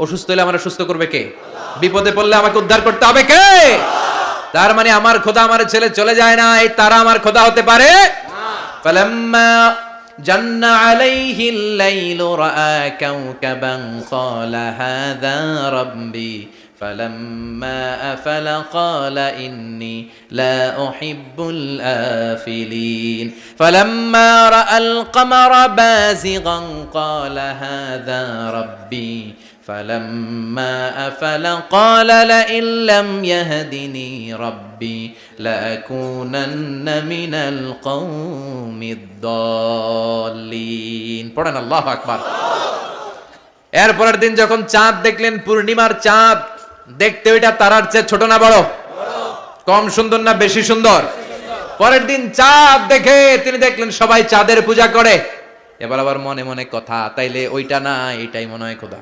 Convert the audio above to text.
অসুস্থ হলে আমার সুস্থ করবে কে? বিপদে পড়লে আমাকে উদ্ধার করতে হবে কে? তার মানে আমার খোদা আমার ছেলে চলে যায় না, এই তারা আমার খোদা হতে পারে না। ফালাম্মা জান্না আলাইহিল লাইলু রাআ কাওকাবান ক্বালা হাযা রাব্বি ফালাম্মা আফালা ক্বালা ইন্নী লা উহিব্বুল আফিলিন ফালাম্মা রাআল কমারা বাযিগান ক্বালা হাযা রাব্বি فلما أفل قال لئن لم يهدني ربي لأكونن من القوم الضالين পড়েন আল্লাহু আকবার। এরপরের দিন যখন চাঁদ দেখলেন, পূর্ণিমার চাঁদ, দেখতে ওইটা তারার চেয়ে ছোট না বড়? কম সুন্দর না বেশি সুন্দর? পরের দিন চাঁদ দেখে তিনি দেখলেন সবাই চাঁদের পূজা করে। এবার আবার মনে মনে কথা, তাইলে ওইটা না এটাই মনে হয় খোদা।